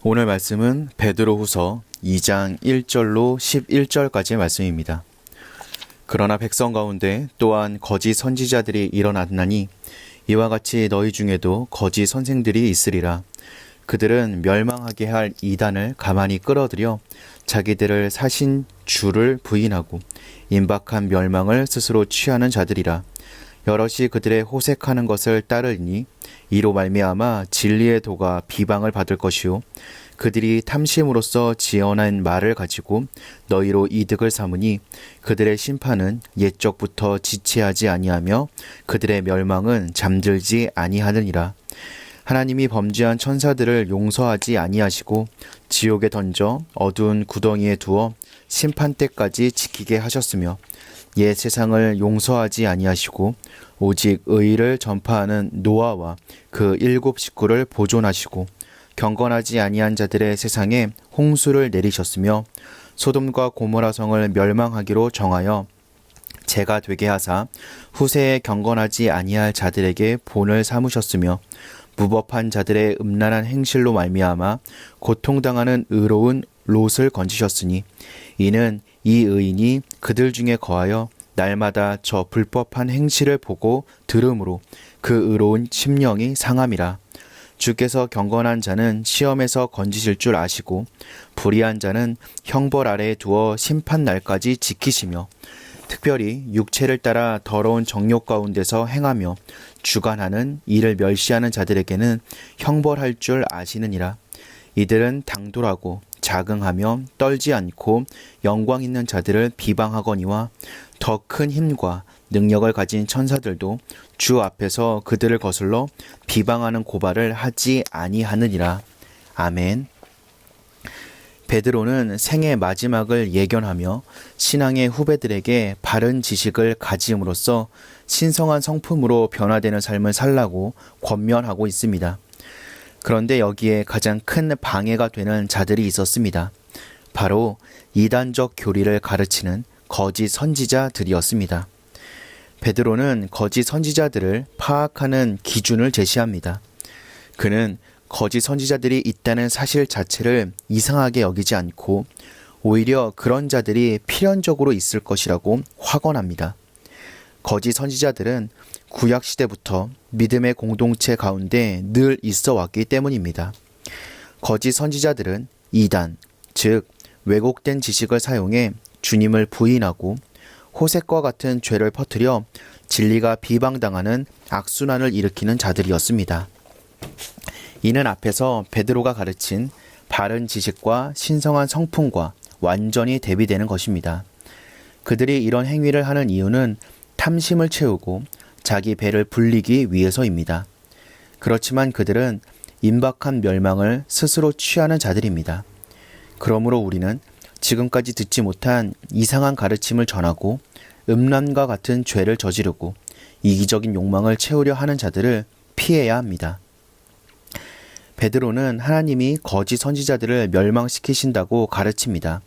오늘 말씀은 베드로후서 2장 1절로 11절까지의 말씀입니다. 그러나 백성 가운데 또한 거짓 선지자들이 일어났나니 이와 같이 너희 중에도 거짓 선생들이 있으리라. 그들은 멸망하게 할 이단을 가만히 끌어들여 자기들을 사신 주를 부인하고 임박한 멸망을 스스로 취하는 자들이라. 여럿이 그들의 호색하는 것을 따르니 이로 말미암아 진리의 도가 비방을 받을 것이요 그들이 탐심으로써 지어낸 말을 가지고 너희로 이득을 삼으니 그들의 심판은 옛적부터 지체하지 아니하며 그들의 멸망은 잠들지 아니하느니라. 하나님이 범죄한 천사들을 용서하지 아니하시고 지옥에 던져 어두운 구덩이에 두어 심판 때까지 지키게 하셨으며 옛 세상을 용서하지 아니하시고 오직 의를 전파하는 노아와 그 7 식구를 보존하시고 경건하지 아니한 자들의 세상에 홍수를 내리셨으며 소돔과 고모라 성을 멸망하기로 정하여 재가 되게 하사 후세에 경건하지 아니할 자들에게 본을 삼으셨으며 무법한 자들의 음란한 행실로 말미암아 고통당하는 의로운 롯을 건지셨으니 이는 이 의인이 그들 중에 거하여 날마다 저 불법한 행실을 보고 들음으로 그 의로운 심령이 상함이라. 주께서 경건한 자는 시험에서 건지실 줄 아시고 불의한 자는 형벌 아래에 두어 심판 날까지 지키시며 특별히 육체를 따라 더러운 정욕 가운데서 행하며 주관하는 이를 멸시하는 자들에게는 형벌할 줄 아시느니라. 이들은 당돌하고 자긍하며 떨지 않고 영광 있는 자들을 비방하거니와 더 큰 힘과 능력을 가진 천사들도 주 앞에서 그들을 거슬러 비방하는 고발을 하지 아니하느니라. 아멘. 베드로는 생의 마지막을 예견하며 신앙의 후배들에게 바른 지식을 가짐으로써 신성한 성품으로 변화되는 삶을 살라고 권면하고 있습니다. 그런데 여기에 가장 큰 방해가 되는 자들이 있었습니다. 바로 이단적 교리를 가르치는 거짓 선지자들이었습니다. 베드로는 거짓 선지자들을 파악하는 기준을 제시합니다. 그는 거짓 선지자들이 있다는 사실 자체를 이상하게 여기지 않고 오히려 그런 자들이 필연적으로 있을 것이라고 확언합니다. 거짓 선지자들은 구약시대부터 믿음의 공동체 가운데 늘 있어 왔기 때문입니다. 거짓 선지자들은 이단, 즉 왜곡된 지식을 사용해 주님을 부인하고 호색과 같은 죄를 퍼뜨려 진리가 비방당하는 악순환을 일으키는 자들이었습니다. 이는 앞에서 베드로가 가르친 바른 지식과 신성한 성품과 완전히 대비되는 것입니다. 그들이 이런 행위를 하는 이유는 탐심을 채우고 자기 배를 불리기 위해서입니다. 그렇지만 그들은 임박한 멸망을 스스로 취하는 자들입니다. 그러므로 우리는 지금까지 듣지 못한 이상한 가르침을 전하고 음란과 같은 죄를 저지르고 이기적인 욕망을 채우려 하는 자들을 피해야 합니다. 베드로는 하나님이 거짓 선지자들을 멸망시키신다고 가르칩니다.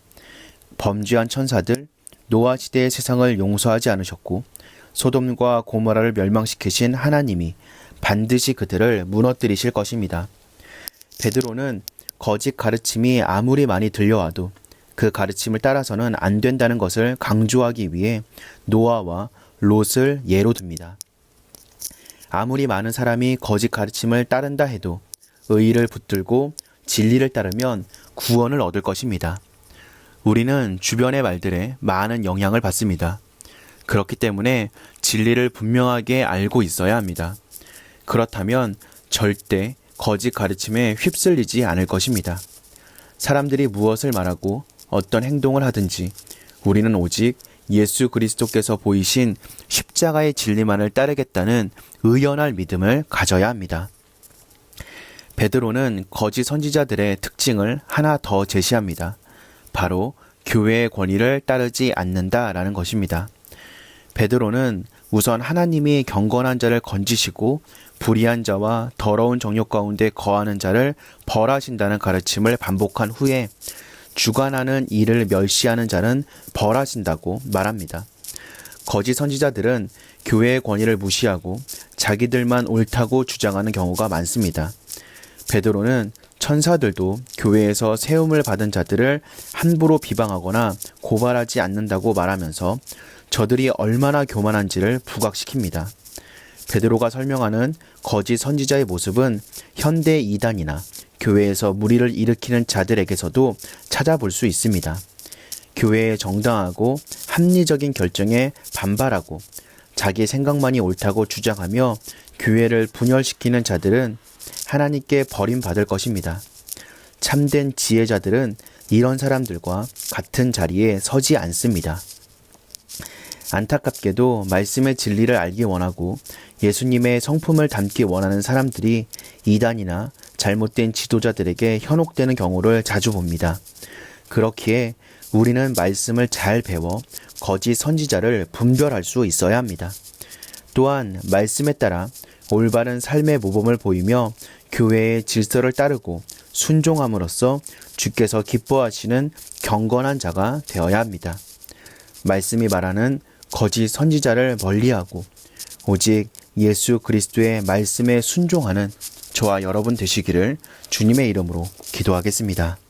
범죄한 천사들, 노아 시대의 세상을 용서하지 않으셨고 소돔과 고모라를 멸망시키신 하나님이 반드시 그들을 무너뜨리실 것입니다. 베드로는 거짓 가르침이 아무리 많이 들려와도 그 가르침을 따라서는 안 된다는 것을 강조하기 위해 노아와 롯을 예로 듭니다. 아무리 많은 사람이 거짓 가르침을 따른다 해도 의의를 붙들고 진리를 따르면 구원을 얻을 것입니다. 우리는 주변의 말들에 많은 영향을 받습니다. 그렇기 때문에 진리를 분명하게 알고 있어야 합니다. 그렇다면 절대 거짓 가르침에 휩쓸리지 않을 것입니다. 사람들이 무엇을 말하고 어떤 행동을 하든지 우리는 오직 예수 그리스도께서 보이신 십자가의 진리만을 따르겠다는 의연할 믿음을 가져야 합니다. 베드로는 거짓 선지자들의 특징을 하나 더 제시합니다. 바로 교회의 권위를 따르지 않는다라는 것입니다. 베드로는 우선 하나님이 경건한 자를 건지시고 불의한 자와 더러운 정욕 가운데 거하는 자를 벌하신다는 가르침을 반복한 후에 주관하는 이를 멸시하는 자는 벌하신다고 말합니다. 거짓 선지자들은 교회의 권위를 무시하고 자기들만 옳다고 주장하는 경우가 많습니다. 베드로는 천사들도 교회에서 세움을 받은 자들을 함부로 비방하거나 고발하지 않는다고 말하면서 저들이 얼마나 교만한지를 부각시킵니다. 베드로가 설명하는 거짓 선지자의 모습은 현대 이단이나 교회에서 무리를 일으키는 자들에게서도 찾아볼 수 있습니다. 교회의 정당하고 합리적인 결정에 반발하고 자기 생각만이 옳다고 주장하며 교회를 분열시키는 자들은 하나님께 버림받을 것입니다. 참된 지혜자들은 이런 사람들과 같은 자리에 서지 않습니다. 안타깝게도 말씀의 진리를 알기 원하고 예수님의 성품을 담기 원하는 사람들이 이단이나 잘못된 지도자들에게 현혹되는 경우를 자주 봅니다. 그렇기에 우리는 말씀을 잘 배워 거짓 선지자를 분별할 수 있어야 합니다. 또한 말씀에 따라 올바른 삶의 모범을 보이며 교회의 질서를 따르고 순종함으로써 주께서 기뻐하시는 경건한 자가 되어야 합니다. 말씀이 말하는 거짓 선지자를 멀리하고 오직 예수 그리스도의 말씀에 순종하는 저와 여러분 되시기를 주님의 이름으로 기도하겠습니다.